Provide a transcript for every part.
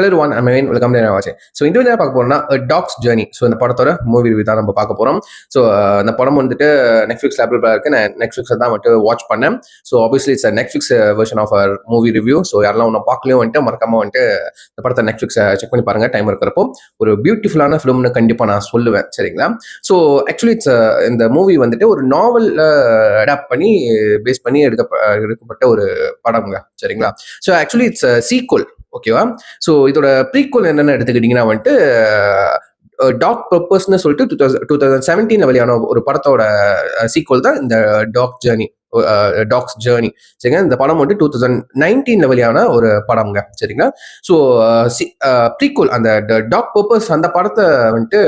Hello everyone, I'm Naveen. Welcome to my watching. So இந்த video பார்க்க போறோம்னா tax journey. So இந்த படத்தோட மூவி ரிவ்யூ தான் நம்ம பார்க்க போறோம். ஸோ இந்த படம் வந்துட்டு நெட்ஃபிளிக்ஸ்ல அவைலபிளா இருக்கு. நான் நெட்ஃபிளிக்ஸ்ல தான் வந்துட்டு வாட்ச் பண்ணேன். So obviously it's Netflix version of our movie review. So யாரெல்லாம் ஒன்றும் பார்க்கலையும் வந்துட்டு மறக்காம வந்துட்டு இந்த படத்தை நெட்ஃபிளிக்ஸை செக் பண்ணி பாருங்க டைம் இருக்கிறப்போ. ஒரு பியூட்டிஃபுல்லான ஃபிலிம்னு கண்டிப்பாக நான் சொல்லுவேன். சரிங்களா? ஸோ ஆக்சுவலி இட்ஸ் இந்த மூவி வந்துட்டு ஒரு நாவல் அடாப்ட் பண்ணி பேஸ் பண்ணி எடுக்கப்பட்ட ஒரு படம்ங்க. சரிங்களா? So actually it's sequel. ஓகேவா? ஸோ இதோட ப்ரீக்வல் என்னென்னு எடுத்துக்கிட்டிங்கன்னா வந்துட்டு டாக் பர்பஸ்ன்னு சொல்லிட்டு 2017 வெளியான ஒரு படத்தோட சீக்வல் தான் இந்த டாக்ஸ் ஜேர்னி. சரிங்களா? இந்த படம் வந்துட்டு 2019 வெளியான ஒரு படம்ங்க. சரிங்களா? ஸோ ப்ரீக்வல் அந்த டாக் பர்பஸ் அந்த படத்தை வந்துட்டு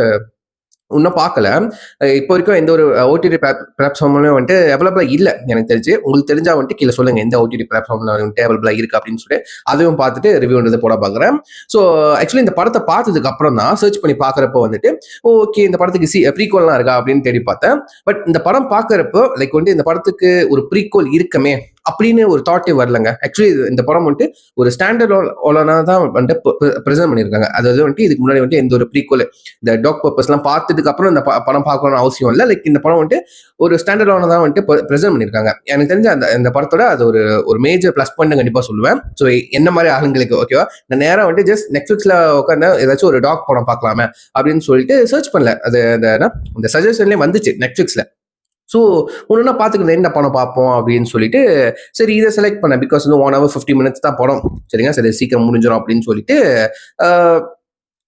இன்னும் பார்க்கல. இப்போ வரைக்கும் எந்த ஒரு ஓடிடி பிளாட்ஃபார்ம்லையும் வந்துட்டு அவைலபிளாக இல்லை எனக்கு தெரிஞ்சு. உங்களுக்கு தெரிஞ்சா வந்துட்டு கீழே சொல்லுங்க எந்த ஓடிடி பிளாட்ஃபார்ம்ல வந்துட்டு அவைலபிளாக இருக்கு அப்படின்னு சொல்லிட்டு அதையும் பார்த்துட்டு ரிவ்யூன்றது போட பார்க்குறேன். ஸோ ஆக்சுவலி இந்த படத்தை பார்த்ததுக்கு அப்புறம் தான் சர்ச் பண்ணி பார்க்குறப்போ வந்துட்டு ஓகே இந்த படத்துக்கு ப்ரீக்வல்லாம் இருக்கா அப்படின்னு தேடி பார்த்தேன். பட் இந்த படம் பார்க்குறப்போ லைக் வந்துட்டு இந்த படத்துக்கு ஒரு ப்ரீக்வல் இருக்கமே அப்படின்னு ஒரு தாட்டே வரலங்க. ஆக்சுவலி இந்த படம் வந்துட்டு ஒரு ஸ்டாண்டர்ட் ஓலனா தான் வந்துட்டு ப்ரெசென்ட் பண்ணியிருக்காங்க. அதாவது வந்துட்டு இதுக்கு முன்னாடி வந்துட்டு எந்த ஒரு ப்ரீக்வல் இந்த டாக் பர்பஸ்லாம் பார்த்ததுக்கு அப்புறம் இந்த படம் பார்க்கணும்னு அவசியம் இல்லை. லைக் இந்த படம் வந்துட்டு ஒரு ஸ்டாண்டர்ட் ஓலனா தான் வந்துட்டு ப்ரெசென்ட் பண்ணியிருக்காங்க. எனக்கு தெரிஞ்ச இந்த படத்தோட அது ஒரு மேஜர் ப்ளஸ் பாயிண்ட் கண்டிப்பாக சொல்லுவேன். ஸோ என்ன மாதிரி ஆளுங்களுக்கு ஓகேவா, நான் நேராக வந்துட்டு ஜஸ்ட் நெட்ஃபிளிக்ஸ்ல உட்காந்து ஏதாச்சும் ஒரு டாக் படம் பார்க்கலாமே அப்படின்னு சொல்லிட்டு சர்ச் பண்ணல. அது அந்த சஜஷன்லேயே வந்துச்சு நெட்ஃபிளிக்ஸ்ல. ஸோ ஒன்றுனா பார்த்துக்கிட்டு என்ன படம் பார்ப்போம் அப்படின்னு சொல்லிட்டு சரி இதை செலக்ட் பண்ணேன். பிகாஸ் வந்து 1 hour 50 minutes தான் படம். சரிங்க, சரி சீக்கிரம் முடிஞ்சிடும் அப்படின்னு சொல்லிட்டு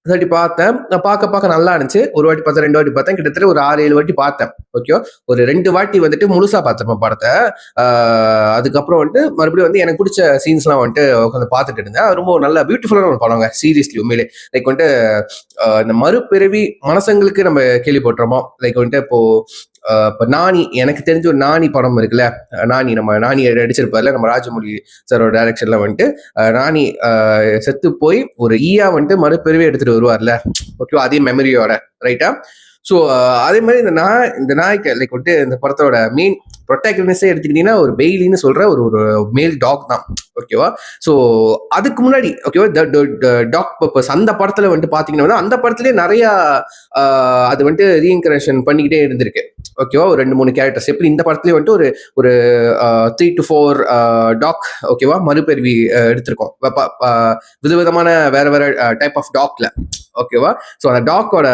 சரி பார்த்தேன். நான் பார்க்க நல்லா இருந்துச்சு. ஒரு வாட்டி பார்த்தேன், 2 வாட்டி பார்த்தேன், கிட்டத்தட்ட ஒரு 6-7 வாட்டி பார்த்தேன். ஓகே, ஒரு 2 வாட்டி வந்துட்டு முழுசா பார்த்தேன் படத்தை. அதுக்கப்புறம் வந்துட்டு மறுபடியும் வந்து எனக்கு பிடிச்ச சீன்ஸ்லாம் வந்துட்டு உட்காந்து பார்த்துட்டு இருந்தேன். ரொம்ப நல்ல பியூட்டிஃபுல்லான ஒரு படங்க. சீரியஸ்லி உண்மையிலே லைக் வந்துட்டு இந்த மறுபிறவி மனசங்களுக்கு நம்ம கேள்விப்பட்டிருமோ. லைக் வந்துட்டு இப்போ நானி, எனக்கு தெரிஞ்ச ஒரு நானி படம் இருக்குல்ல, நம்ம நானி அடிச்சிருப்பார்ல நம்ம ராஜமௌழி சாரோட டைரக்ஷன்ல வந்துட்டு நானி செத்து போய் ஒரு ஈயா வந்துட்டு மறுபிறவி எடுத்துட்டு வருவார்ல. ஓகே, அதே மெமரியோட ரைட்டா. ஸோ அதே மாதிரி இந்த நாய்க்கு லைக் வந்துட்டு இந்த படத்தோட மெயின் ப்ரொட்டாகனிஸ்டே எடுத்துக்கிட்டீங்கன்னா ஒரு பெய்லின்னு சொல்ற ஒரு மேல் டாக் தான். ஓகேவா? ஸோ அதுக்கு முன்னாடி ஓகேவா டாக் பர்பஸ் அந்த படத்துல வந்துட்டு பாத்தீங்கன்னா அந்த படத்துலயே நிறைய அது வந்துட்டு ரீஇன்கரேஷன் பண்ணிக்கிட்டே இருந்திருக்கு. ஓகேவா? ஒரு 2-3 கேரக்டர்ஸ் எப்படி இந்த படத்துலயே வந்துட்டு ஒரு 3 to 4 டாக் ஓகேவா மறுபிறவி எடுத்திருக்கோம். விதவிதமான வேற டைப் ஆஃப் டாக்ல. ஓகேவா? ஸோ அந்த டாக்கோட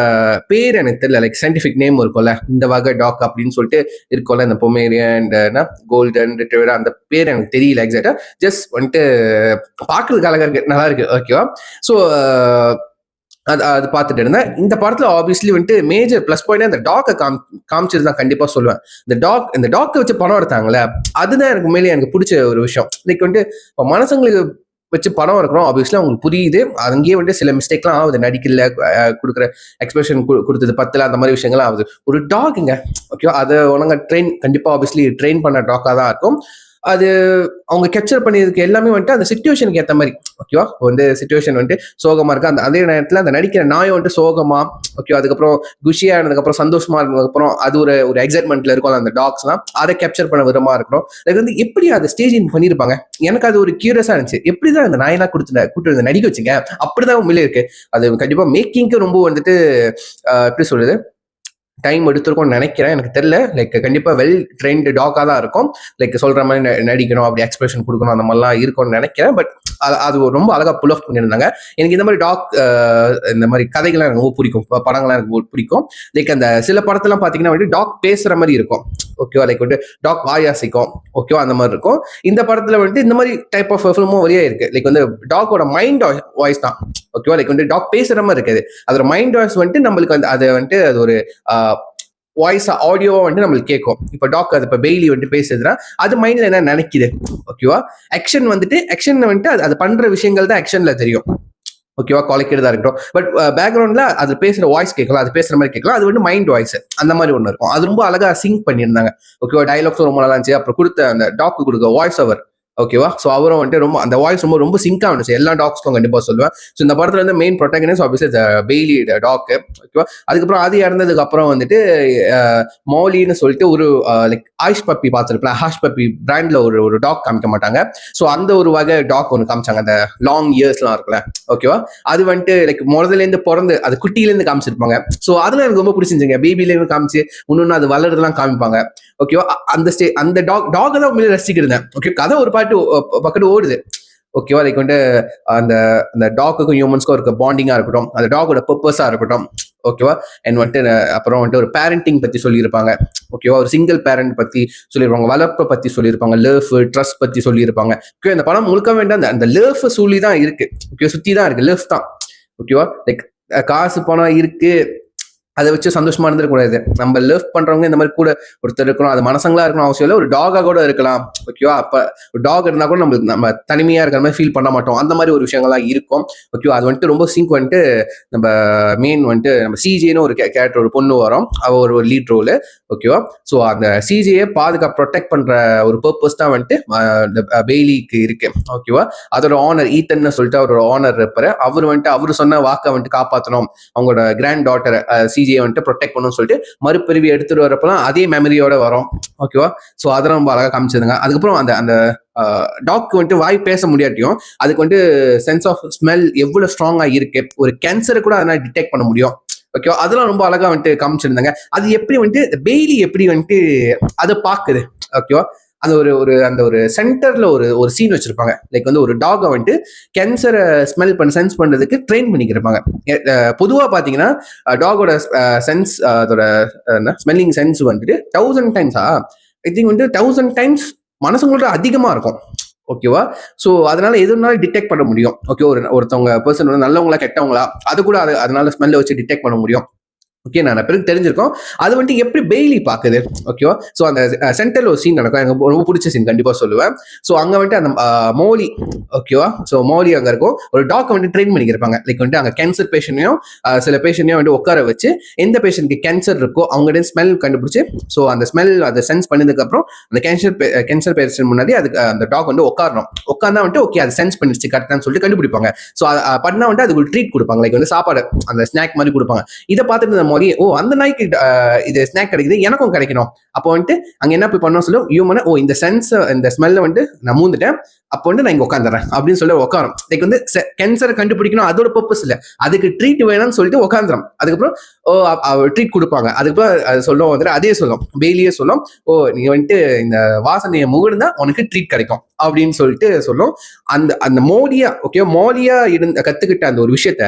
பேர் எனக்கு தெரியல. லைக் சயின்டிஃபிக் நேம் இருக்கும்ல, இந்த வகை டாக் அப்படின்னு சொல்லிட்டு இருக்கும்ல, இந்த பொமேரியன் கோல்டன் ரிட்ரீவர், அந்த பேர் எனக்கு தெரியல எக்ஸாக்டா. ஜஸ்ட் வந்துட்டு பார்க்கறதுக்கு அழகா இருக்கு, நல்லா இருக்கு. ஓகேவா? ஸோ அது பார்த்துட்டு இருந்தேன். இந்த படத்துல ஆப்வியஸ்லி வந்துட்டு மேஜர் பிளஸ் பாயிண்ட் அந்த டாக்கை காமிச்சிட்டு தான் கண்டிப்பா சொல்லுவேன். இந்த டாக்கை வச்சு படம் எடுத்தாங்களே, அதுதான் எனக்கு உண்மையிலேயே எனக்கு பிடிச்ச ஒரு விஷயம். லைக் வந்துட்டு இப்போ மனசங்களுக்கு வச்சு படம் இருக்கிறோம். ஆப்வியஸ்லி அவங்களுக்கு புரியுது. அங்கேயே வந்துட்டு சில மிஸ்டேக்லாம் ஆகுது. நடிக்கல, கொடுக்குற எக்ஸ்பிரஷன் கொடுத்தது பத்தல, அந்த மாதிரி விஷயங்கள்லாம் ஆகுது. ஒரு டாக்குங்க ஓகேவா, அதை உனங்க கண்டிப்பா ஆப்வியஸ்லி ட்ரெயின் பண்ண டாக்காக தான் இருக்கும். அது அவங்க கேப்சர் பண்ணியதுக்கு எல்லாமே வந்துட்டு அந்த சிச்சுவேஷனுக்கு ஏற்ற மாதிரி. ஓகேவா? வந்து சிச்சுவேஷன் வந்துட்டு சோகமா இருக்கு, அதே நேரத்தில் அந்த நடிக்கிற நாயம் வந்துட்டு சோகமா ஓகே, அதுக்கப்புறம் குஷியா இருந்ததுக்கப்புறம் சந்தோஷமா இருந்ததுக்கப்புறம் அது ஒரு எக்ஸைட்மெண்ட்ல இருக்கும் அந்த டாக்ஸ்லாம். அதை கேப்சர் பண்ண விதமா இருக்கணும். அது வந்து எப்படி அதை ஸ்டேஜிங் பண்ணியிருப்பாங்க, எனக்கு அது ஒரு கியூரியஸா இருந்துச்சு. எப்படிதான் அந்த நாயெல்லாம் கூட்டு நடிக்க வச்சுங்க, அப்படிதான் உண்மையிலே இருக்கு. அது கண்டிப்பா மேக்கிங்க்கு ரொம்ப வந்துட்டு எப்படி சொல்றது டைம் எடுத்திருக்கும்னு நினைக்கிறேன். எனக்கு தெரியல. லைக் கண்டிப்பா வெல் ட்ரெயின்டு டாக்காக தான் இருக்கும். லைக் சொல்ற மாதிரி நடிக்கணும், அப்படி எக்ஸ்பிரஷன் கொடுக்கணும், அந்த மாதிரிலாம் இருக்கும்னு நினைக்கிறேன். பட் அது ரொம்ப அழகா புல் ஆஃப் பண்ணியிருந்தாங்க. எனக்கு இந்த மாதிரி இந்த மாதிரி கதைகள்லாம் எனக்கு ரொம்ப பிடிக்கும், படங்கள்லாம் எனக்கு பிடிக்கும். லைக் அந்த சில படத்தெல்லாம் பார்த்தீங்கன்னா வந்துட்டு டாக் பேசுற மாதிரி இருக்கும். ஓகேவா? லைக் வந்துட்டு டாக் வாயாசிக்கும். ஓகேவா? அந்த மாதிரி இருக்கும். இந்த படத்துல வந்துட்டு இந்த மாதிரி டைப் ஆஃப் ஃபிலிமும் வெளியே இருக்கு. லைக் வந்து டாக்கோட மைண்ட் வாய்ஸ் தான். ஓகேவா? லைக் வந்து டாக் பேசுற மாதிரி இருக்குது. அதோட மைண்ட் வாய்ஸ் வந்துட்டு நம்மளுக்கு அது வந்துட்டு அது ஒரு வாய்ஸ் ஆடியோவா வந்துட்டு நம்மளுக்கு கேட்கும். இப்போ டாக் அது இப்போ பெய்லி வந்துட்டு பேசுதுன்னா அது மைண்ட்ல என்ன நினைக்குது. ஓகேவா? ஆக்ஷன் வந்துட்டு அது பண்ற விஷயங்கள் தான் ஆக்ஷன்ல தெரியும். ஓகேவா? குலைக்கிறதா இருக்கட்டும். பட் பேக்ரவுண்ட்ல அது பேசுற வாய்ஸ் கேட்கலாம், அது பேசுற மாதிரி கேட்கலாம். அது வந்து மைண்ட் வாய்ஸ் அந்த மாதிரி ஒன்று இருக்கும். அது ரொம்ப அழகா சிங்க் பண்ணியிருந்தாங்க. ஓகேவா? டைலாக்ஸும் ரொம்ப நல்லா இருந்துச்சு. அப்புறம் கொடுத்த அந்த டாக்கு கொடுக்க வாய்ஸ் ஓவர் ஓகேவா. ஸோ அவரும் வந்துட்டு ரொம்ப அந்த வாய்ஸ் ரொம்ப ரொம்ப சிங்காக இருந்துச்சு எல்லா டாக்ஸ்க்கும் கண்டிப்பாக சொல்லுவேன். ஸோ இந்த படத்துல வந்து main protagonist obviously Bailey dog. ஓகேவா. அதுக்கப்புறம் அது இறந்ததுக்கு அப்புறம் வந்துட்டு மௌலின்னு சொல்லிட்டு ஒரு லைக் ஆஷ் பப்பி பார்த்துருப்பேன். ஹாஷ் பப்பி பிராண்ட்ல ஒரு ஒரு டாக் காமிக்க மாட்டாங்க. ஸோ அந்த ஒரு வகை டாக் ஒன்று காமிச்சாங்க, அந்த லாங் இயர்ஸ்லாம் இருக்குல்ல. ஓகேவா. அது வந்துட்டு லைக் முதலேருந்து பிறந்து அது குட்டியிலேருந்து காமிச்சிருப்பாங்க. ஸோ அதெல்லாம் எனக்கு ரொம்ப பிடிச்சிருந்துங்க. பேபிலேருந்து காமிச்சு இன்னொன்று அது வளருதுலாம் காமிப்பாங்க. ஓகேவா. அந்த டாக் தான் உண்மையிலே ரசிக்கிறேன். ஓகே. கதை ஒரு பாட்டு பக்கத்து ஓடுது. ஓகேவா. லைக் வந்து அந்த அந்த டாக்குக்கும் ஹியூமன்ஸ்க்கும் இருக்க பாண்டிங்கா இருக்கட்டும், அந்த டாகோட பர்பஸா இருக்கட்டும். ஓகேவா. அண்ட் வந்துட்டு அப்புறம் வந்துட்டு ஒரு பேரண்டிங் பத்தி சொல்லியிருப்பாங்க. ஓகேவா. ஒரு சிங்கிள் பேரண்ட் பத்தி சொல்லியிருப்பாங்க, வளர்ப்பை பத்தி சொல்லியிருப்பாங்க, லவ் ட்ரஸ்ட் பத்தி சொல்லியிருப்பாங்க. ஓகே. அந்த படம் முழுக்க வேண்டாம் அந்த லவ் சொல்லி தான் இருக்கு. ஓகே. சுத்தி தான் இருக்கு, லவ் தான். ஓகேவா. லைக் காசு பணம் இருக்கு, அதை வச்சு சந்தோஷமா இருந்துடக்கூடாது. நம்ம லவ் பண்றவங்க இந்த மாதிரி கூட ஒருத்தர் இருக்கணும். அது மனசங்களா இருக்கணும் அவசியம் இல்லை, ஒரு டாகா கூட இருக்கலாம். ஓகேவா. அப்ப ஒரு டாக் இருந்தா கூட நம்ம தனிமையா இருக்கிற மாதிரி ஃபீல் பண்ண மாட்டோம். அந்த மாதிரி ஒரு விஷயங்கள்லாம் இருக்கும். ஓகேவா. அது வந்துட்டு ரொம்ப சிங்க் வந்துட்டு நம்ம மெயின் வந்துட்டு நம்ம சிஜேன்னு ஒரு கேரக்டர், ஒரு பொண்ணு வரும், அவ ஒரு லீட் ரோலு. ஓகேவா. ஸோ அந்த சிஜியை ப்ரொடெக்ட் பண்ற ஒரு பர்பஸ் தான் வந்துட்டு பெய்லிக்கு இருக்கு. ஓகேவா. அதோட ஆனர் ஈத்தன்னு சொல்லிட்டு அவரோட ஆனர் இருப்பாரு. அவர் வந்துட்டு அவர் சொன்ன வாக்கை வந்துட்டு காப்பாற்றணும், அவங்களோட கிராண்ட் டாட்டர் சிஜியை வந்துட்டு ப்ரொடெக்ட் பண்ணணும்னு சொல்லிட்டு மறுபிரிவி எடுத்துட்டு வரப்பெல்லாம் அதே மெமரியோட வரும். ஓகேவா. ஸோ அதெல்லாம் ரொம்ப அழகாக காமிச்சதுங்க. அதுக்கப்புறம் அந்த அந்த டாக் வந்துட்டு வாய் பேச முடியாட்டியும் அதுக்கு வந்துட்டு சென்ஸ் ஆஃப் ஸ்மெல் எவ்வளவு ஸ்ட்ராங்கா இருக்கு, ஒரு கேன்சரை கூட அதனால டிடெக்ட் பண்ண முடியும். ஓகேவா. அதெல்லாம் ரொம்ப அழகா வந்துட்டு காமிச்சிருந்தாங்க. அது எப்படி வந்துட்டு பெய்லி எப்படி வந்துட்டு அதை பாக்குது. ஓகேவா. அந்த ஒரு ஒரு அந்த ஒரு சென்டர்ல ஒரு ஒரு சீன் வச்சிருப்பாங்க. லைக் வந்து ஒரு டாகை வந்துட்டு கேன்சரை ஸ்மெல் பண்ண சென்ஸ் பண்றதுக்கு ட்ரெயின் பண்ணிக்கிருப்பாங்க. பொதுவா பாத்தீங்கன்னா டாகோட சென்ஸ், அதோட ஸ்மெல்லிங் சென்ஸ் வந்துட்டு 1000 டைம்ஸா ஐ திங்க் வந்து 1000 டைம்ஸ் மனசுங்களோட அதிகமா இருக்கும். ஓகேவா. ஸோ அதனால எதுனாலும் டிடெக்ட் பண்ண முடியும். ஓகே. ஒருத்தவங்க பர்சன் வந்து நல்லவங்களா கெட்டவங்களா அது கூட அதனால ஸ்மெல்ல வச்சு டிடெக்ட் பண்ண முடியும். ஓகே. நான் பிறகு தெரிஞ்சிருக்கோம். அது வந்துட்டு எப்படி பெய்லி பாக்குது. ஓகேவா. ஸோ அந்த சென்டர்ல ஒரு சீன் நடக்கும், எனக்கு ரொம்ப பிடிச்ச சீன் கண்டிப்பா சொல்லுவேன். ஸோ அங்க வந்துட்டு அந்த மோலி. ஓகேவா. ஸோ மோலி அங்க இருக்கும், ஒரு டாக் வந்துட்டு ட்ரெயின் பண்ணிக்கிருப்பாங்க. லைக் வந்துட்டு அங்க கேன்சர் பேஷண்டையும் சில பேஷண்டையும் வந்துட்டு உட்கார வச்சு எந்த பேஷண்ட்க்கு கேன்சர் இருக்கோ அவங்ககிட்ட ஸ்மெல் கண்டுபிடிச்சு, ஸோ அந்த ஸ்மெல் அதை சென்ஸ் பண்ணதுக்கு அப்புறம் அந்த கேன்சர் பேஷண்ட் முன்னாடி அதுக்கு அந்த டாக் வந்து உட்காரணும். உட்கார்ந்தா வந்துட்டு ஓகே அது சென்ஸ் பண்ணிச்சு கரெக்டான்னு சொல்லிட்டு கண்டுபிடிப்பாங்க. ஸோ பண்ணா வந்துட்டு அதுக்கு ஒரு ட்ரீட் கொடுப்பாங்க, லைக் வந்து சாப்பாடு அந்த ஸ்நாக் மாதிரி கொடுப்பாங்க. இதை பார்த்துட்டு மாதிரி ஓ அந்த நாய்க்கு இது ஸ்நாக் கிடைக்குது, எனக்கும் கிடைக்கணும். அப்போ வந்துட்டு அங்க என்ன போய் பண்ணணும் சொல்லும் ஹியூமனை, ஓ இந்த சென்ஸ் இந்த ஸ்மெல்ல வந்துட்டு நான் மூந்துட்டேன், அப்போ வந்து நான் இங்க உட்காந்துறேன் அப்படின்னு சொல்லி உட்காரும். லைக் வந்து கேன்சரை கண்டுபிடிக்கணும் அதோட பர்பஸ் இல்லை, அதுக்கு ட்ரீட் வேணும்னு சொல்லிட்டு உட்காந்துரும். அதுக்கப்புறம் ஓ ட்ரீட் கொடுப்பாங்க. அதுக்கப்புறம் அது சொல்லும் வந்துட்டு அதே சொல்லும், பெய்லியே சொல்லும், ஓ நீ வந்துட்டு இந்த வாசனையை முகழ்ந்தா உனக்கு ட்ரீட் கிடைக்கும் அப்படின்னு சொல்லிட்டு சொல்லும். அந்த அந்த மோலியா கத்துக்கிட்ட அந்த ஒரு விஷயத்த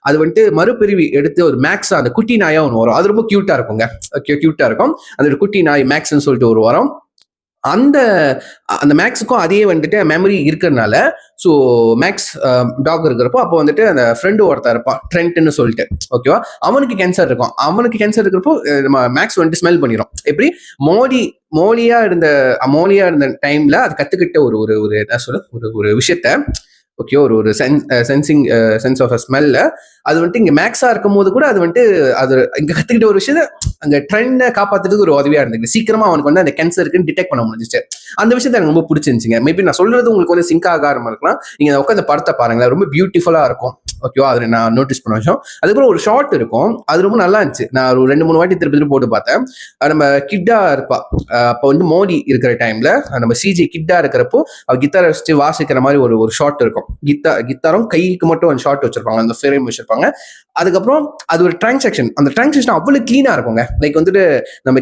அது வந்துட்டு மறுபிரிவி எடுத்து ஒரு மேக்ஸ் அந்த குட்டி நாயா ஒன்று வரும். அது ரொம்ப கியூட்டா இருக்குங்க. கியூட்டா இருக்கும். அந்த குட்டி நாய் மேக்ஸ்ன்னு சொல்லிட்டு ஒரு வரும். அந்த அந்த மேக்ஸுக்கும் அதே வந்துட்டு மெமரி இருக்கிறதுனால, ஸோ மேக்ஸ் டாக் இருக்கிறப்போ அப்போ வந்துட்டு அந்த ஃப்ரெண்டு ஒருத்தர் இருப்பான் ட்ரெண்ட்னு சொல்லிட்டு. ஓகேவா. அவனுக்கு கேன்சர் இருக்கும். அவனுக்கு கேன்சர் இருக்கிறப்போ நம்ம மேக்ஸ் வந்துட்டு ஸ்மெல் பண்ணிடும். எப்படி மோலியா இருந்த டைம்ல அது கத்துக்கிட்ட ஒரு ஒரு ஒரு என்ன சொல்ல ஒரு ஒரு விஷயத்த. ஓகே. ஒரு ஒரு சென்ஸ் ஆஃப் ஸ்மெல்ல அது வந்துட்டு இங்க மேக்ஸா இருக்கும் போது கூட அது வந்துட்டு அது இங்க கத்துக்கிட்ட ஒரு விஷயத்த அந்த ட்ரெண்டை காப்பாத்துறதுக்கு ஒரு உதவியா இருந்துச்சு. சீக்கிரமா அவனுக்கு வந்து அந்த கேன்சருக்கு டிடெக்ட் பண்ண முடிஞ்சிச்சு. அந்த விஷயத்த எனக்கு ரொம்ப பிடிச்சிருந்துச்சுங்க. மேபி நான் சொல்றது உங்களுக்கு வந்து சிங்க் ஆகாம இருக்கலாம். நீங்க உட்காந்து படத்தை பாருங்களேன், ரொம்ப பியூட்டிஃபுல்லா இருக்கும். ஓகேவா. அது நான் நோட்டீஸ் பண்ண விஷயம். அதுக்கப்புறம் ஒரு ஷார்ட் இருக்கும், அது ரொம்ப நல்லா இருந்துச்சு. நான் ஒரு 2-3 வாட்டி திருப்பி போட்டு பார்த்தேன். நம்ம கிட்டா இருப்பா, அப்போ வந்து மோடி இருக்கிற டைம்ல நம்ம சிஜி கிட்டா இருக்கிறப்போ அவர் கித்தாரை வச்சு வாசிக்கிற மாதிரி ஒரு ஒரு ஷார்ட் இருக்கும். கித்தாரும் கைக்கு மட்டும் ஒரு ஷார்ட் வச்சிருப்பாங்க, அந்த ஃப்ரேம் வச்சிருப்பாங்க. அதுக்கப்புறம் அது ஒரு டிரான்சாக்ஷன், அந்த டிரான்சாக்ஷன் அவ்வளவு கிளீனா இருக்குங்க. லைக் வந்துட்டு நம்ம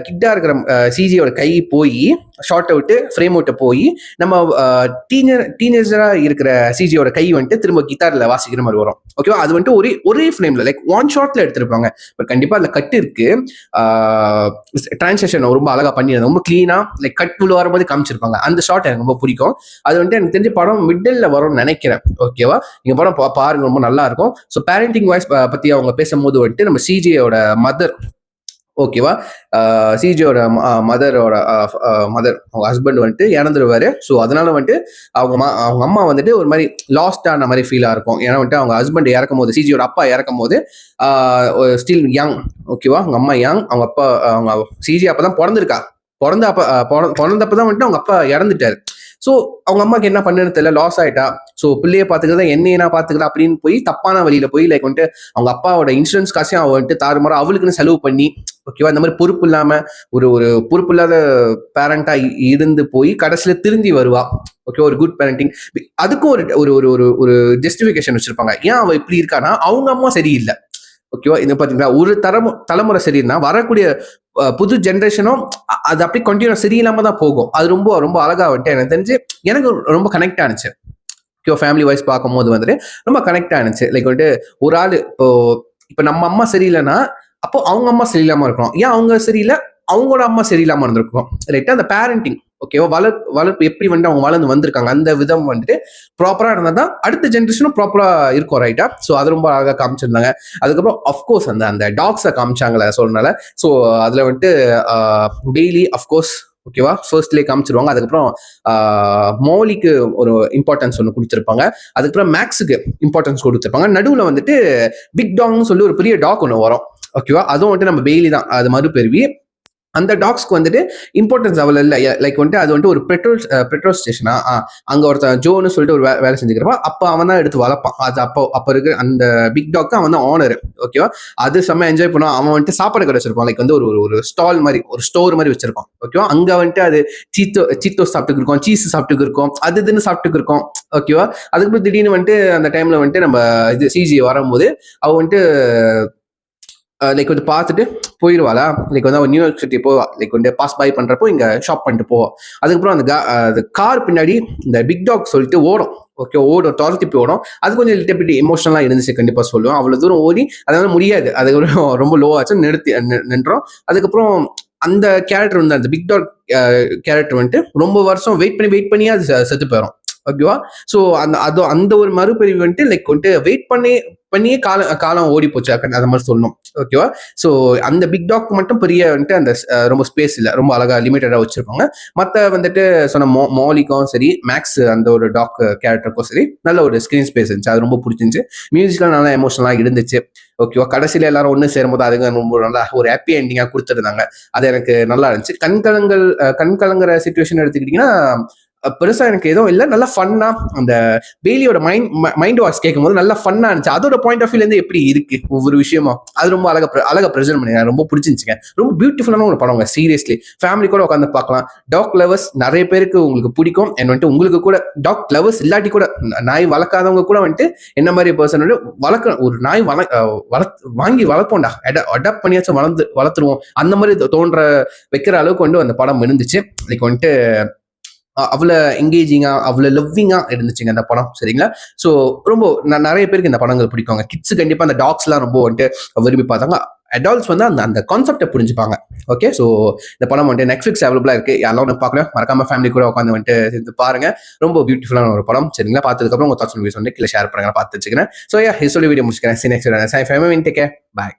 கிட்டா இருக்கிற சிஜியோட கை போய் ஷார்ட்டை விட்டு ஃப்ரேம் விட்டு போய் நம்ம டீனேஜரா இருக்கிற சிஜியோட கை வந்துட்டு திரும்ப கிட்டார்ல வாசிக்கிற மாதிரி வரும். ஓகேவா. அது வந்துட்டு ஒரே ஃப்ரேம்ல லைக் ஒன் ஷாட்ல எடுத்திருப்பாங்க. பட் கண்டிப்பா அந்த கட் இருக்கு, டிரான்சாக்ஷன் ரொம்ப அழகா பண்ணி ரொம்ப கிளீனா லைக் கட் உள்ள வரும்போது காமிச்சிருப்பாங்க. அந்த ஷாட் எனக்கு ரொம்ப பிடிக்கும். அது வந்துட்டு எனக்கு தெரிஞ்ச படம் மிடில் வரும்னு நினைக்கிறேன். ஓகேவா. நீங்க படம் பாருங்க, ரொம்ப நல்லா இருக்கும். ஸோ பேரண்டிங் வாய்ஸ் பத்தி அவங்க பேசும்போது வந்துட்டு நம்ம சிஜியோட மதர். ஓகேவா. சிஜியோட மதர் அவங்க ஹஸ்பண்ட் வந்துட்டு இறந்துருவாரு. ஸோ அதனால வந்துட்டு அவங்க அம்மா வந்துட்டு ஒரு மாதிரி லாஸ்டான மாதிரி ஃபீலா இருக்கும். ஏன்னா வந்துட்டு அவங்க ஹஸ்பண்ட் இறக்கும் போது, சிஜியோட அப்பா இறக்கும் போது ஸ்டில் யங். ஓகேவா. அவங்க அம்மா யங், அவங்க அப்பா அவங்க சிஜி அப்பதான் பிறந்திருக்கா. பிறந்தப்பதான் வந்துட்டு அவங்க அப்பா இறந்துட்டாரு. ஸோ அவங்க அம்மாக்கு என்ன பண்ணுன்னு தெரியல, லாஸ் ஆயிட்டா. ஸோ பிள்ளைய பாத்துக்கிறதா என்னைய நான் பாத்துக்கிறேன் அப்படின்னு போய் தப்பான வழியில போய் லைக் வந்துட்டு அவங்க அப்பாவோட இன்சூரன்ஸ் காசையும் அவ வந்துட்டு தாறுமாறா அவளுக்குன்னு செலவு பண்ணி, ஓகேவா, இந்த மாதிரி பொறுப்பு இல்லாம ஒரு ஒரு பொறுப்பு இல்லாத பேரண்டா இருந்து போய் கடைசியில திருந்தி வருவா. ஓகே, ஒரு குட் பேரண்டிங். அதுக்கும் ஒரு ஒரு ஒரு ஒரு ஒரு ஜஸ்டிபிகேஷன் வச்சிருப்பாங்க. ஏன் அவ இப்படி இருக்கானா, அவங்க அம்மா சரியில்லை. ஓகேவா, இது பாத்தீங்களா, ஒரு தலைமுறை சரின்னா வரக்கூடிய புது ஜென்ரேஷனும் அது அப்படியே கண்டினியூ சரியில்லாம தான் போகும். அது ரொம்ப ரொம்ப அழகா வந்துட்டு எனக்கு தெரிஞ்சு எனக்கு ரொம்ப கனெக்ட் ஆனிச்சு. ஓகே, ஃபேமிலி வைஸ் பார்க்கும்போது வந்துட்டு ரொம்ப கனெக்ட் ஆனிச்சு. லைக் வந்துட்டு ஒரு ஆள் இப்போ நம்ம அம்மா சரியில்லைன்னா அப்போ அவங்க அம்மா சரியில்லாம இருக்கணும். ஏன் அவங்க சரியில்லை, அவங்களோட அம்மா சரியில்லாம இருந்திருக்கும். ரைட்டா, அந்த பேரண்டிங், ஓகேவா, வளர்ப்பு எப்படி வந்து அவங்க வளர்ந்து வந்திருக்காங்க அந்த விதம் வந்துட்டு ப்ராப்பரா இருந்தா தான் அடுத்த ஜென்ரேஷனும் ப்ராப்பரா இருக்கும். ரைட்டா, ஸோ அது ரொம்ப அழகாக காமிச்சிருந்தாங்க. அதுக்கப்புறம் அஃப்கோர்ஸ் அந்த அந்த டாக்ஸை காமிச்சாங்களே சொல்றனால, ஸோ அதுல வந்துட்டு பெய்லி அஃப்கோர்ஸ், ஓகேவா, ஃபர்ஸ்ட்லேயே காமிச்சிருவாங்க. அதுக்கப்புறம் மௌலிக்கு ஒரு இம்பார்ட்டன்ஸ் ஒன்று கொடுத்துருப்பாங்க. அதுக்கப்புறம் மேக்ஸுக்கு இம்பார்ட்டன்ஸ் கொடுத்துருப்பாங்க. நடுவில் வந்துட்டு பிக் டாங்னு சொல்லி ஒரு பெரிய டாக் ஒன்று வரும். ஓகேவா, அதுவும் வந்துட்டு நம்ம பெய்லி தான், அது மறுபெருவி. அந்த டாக்ஸ்க்கு வந்துட்டு இம்பார்ட்டன்ஸ் அவ்வளோ இல்லை. லைக் வந்துட்டு அது வந்துட்டு ஒரு பெட்ரோல் ஸ்டேஷனா, அங்கே ஒருத்தன் ஜோன்னு சொல்லிட்டு ஒரு வேலை செஞ்சுக்கிறப்ப அப்போ அவன் தான் எடுத்து வளர்ப்பான். அது அப்போ இருக்கிற அந்த பிக் டாக்கு அவன் தான் ஓனர். ஓகேவா, அது செம்ம என்ஜாய் பண்ணுவான். அவன் வந்துட்டு சாப்பாடு கடை வச்சிருப்பான். லைக் வந்து ஒரு ஸ்டால் மாதிரி, ஒரு ஸ்டோர் மாதிரி வச்சிருப்பான். ஓகேவா, அங்கே வந்துட்டு அது சீத்தோ சாப்பிட்டுக்கு இருக்கும், சீஸ் சாப்பிட்டுக்கு இருக்கும், அது இதுன்னு சாப்பிட்டுக்கு இருக்கும். ஓகேவா, அதுக்கப்புறம் திடீர்னு வந்துட்டு அந்த டைம்ல வந்துட்டு நம்ம இது சிஜி வரும்போது அவ வந்துட்டு லைக் வந்து பார்த்துட்டு போயிடுவாளா. லைக் வந்து அவன் நியூயார்க் சிட்டி போவா. லைக் வந்து பாஸ் பை பண்றப்போ இங்க ஷாப் பண்ணிட்டு போவா. அதுக்கப்புறம் அந்த கார் பின்னாடி இந்த பிக் டாக் சொல்லிட்டு ஓடும். ஓகே, ஓடும், துரத்தி போடும். அது கொஞ்சம் லிட்டபிலிட்டி எமோஷனலா இருந்துச்சு, கண்டிப்பா சொல்லுவோம். அவ்வளவு தூரம் ஓடி அதனால முடியாது, அதுக்கப்புறம் ரொம்ப லோ ஆச்சு, நின்றோம். அதுக்கப்புறம் அந்த கேரக்டர் வந்து அந்த பிக் டாக் கேரக்டர் வந்துட்டு ரொம்ப வருஷம் வெயிட் பண்ணி அது செத்து போயிடும். ஓகேவா, ஸோ அந்த ஒரு மறுபிரிவு வந்துட்டு லைக் வந்துட்டு வெயிட் பண்ணியே காலம் ஓடி போச்சு அந்த மாதிரி சொல்லணும். ஓகேவா, ஸோ அந்த பிக் டாக் மட்டும் பெரிய வந்துட்டு அந்த ரொம்ப ஸ்பேஸ் இல்லை, ரொம்ப அழகா லிமிட்டடா வச்சிருப்பாங்க. மற்ற வந்துட்டு சொன்ன மௌலிக்கும் சரி, மேக்ஸ் அந்த ஒரு டாக் கேரக்டருக்கும் சரி, நல்ல ஒரு ஸ்கிரீன் ஸ்பேஸ் இருந்துச்சு. அது ரொம்ப பிடிச்சிருந்துச்சு. மியூசிக்லாம் நல்லா எமோஷனலா இருந்துச்சு. ஓகேவா, கடைசியில எல்லாரும் ஒன்று சேரும்போது அதுக்கு ரொம்ப நல்லா ஒரு ஹாப்பி எண்டிங்கா கொடுத்துருந்தாங்க. அது எனக்கு நல்லா இருந்துச்சு. கண்கலங்குற சுச்சுவேஷன் எடுத்துக்கிட்டீங்கன்னா பெருசா எனக்கு எதுவும் இல்லை. நல்லா ஃபன்னா அந்த பெய்லியோட மைண்ட் வாய்ஸ் கேட்கும் போது நல்லா ஃபன்னா இருந்துச்சு. அதோட பாயிண்ட் ஆஃப் வியூல இருந்து எப்படி இருக்கு ஒவ்வொரு விஷயமும், அது ரொம்ப அழகா ப்ரெசென்ட் பண்ணி ரொம்ப பிடிச்சிருந்துச்சுங்க. ரொம்ப பியூட்டிஃபுல்லான ஒரு படங்க. சீரியஸ்லி ஃபேமிலி கூட உட்காந்து பார்க்கலாம். டாக் லவர்ஸ் நிறைய பேருக்கு உங்களுக்கு பிடிக்கும். என்ன வந்துட்டு உங்களுக்கு கூட டாக் லவர்ஸ் இல்லாட்டி கூட நாய் வளர்க்காதவங்க கூட வந்துட்டு என்ன மாதிரி பர்சன் வளர்க்க ஒரு நாய் வாங்கி வளர்ப்போம்டா, அடாப்ட் பண்ணியாச்சும் வளர்த்துருவோம் அந்த மாதிரி தோன்ற வைக்கிற அளவுக்கு வந்து அந்த படம் இருந்துச்சு. லைக் வந்துட்டு அவ்வளோ எங்கேஜிங்கா, அவ்வளோ லவ்விங்கா இருந்துச்சுங்க அந்த படம். சரிங்களா, ஸோ ரொம்ப நிறைய பேருக்கு இந்த படங்கள் பிடிக்குங்க. கிட்ஸ் கண்டிப்பா அந்த டாக்ஸ்லாம் ரொம்ப வந்துட்டு விரும்பி பார்த்தாங்க. அடால்ட்ஸ் வந்து அந்த கான்செப்டை புரிஞ்சுப்பாங்க. ஓகே, ஸோ இந்த படம் வந்துட்டு நெட்ஃபிளிக்ஸ் அவைலபிளா இருக்கு. யாரும் ஒன்று பார்க்கல, மறக்காம ஃபேமிலி கூட உட்காந்து வந்துட்டு பாருங்க. ரொம்ப பியூட்டிஃபுல்லான ஒரு படம். சரிங்களா, பார்த்ததுக்கப்புறம் உங்க தாட்ஸ் வந்து கீழே ஷேர் பண்ணுங்க, பார்த்து வச்சுக்கிறேன். ஸோ சொல்லி வீடியோ முடிச்சுக்கிறேன். சி நெக்ஸ்ட் பாய்.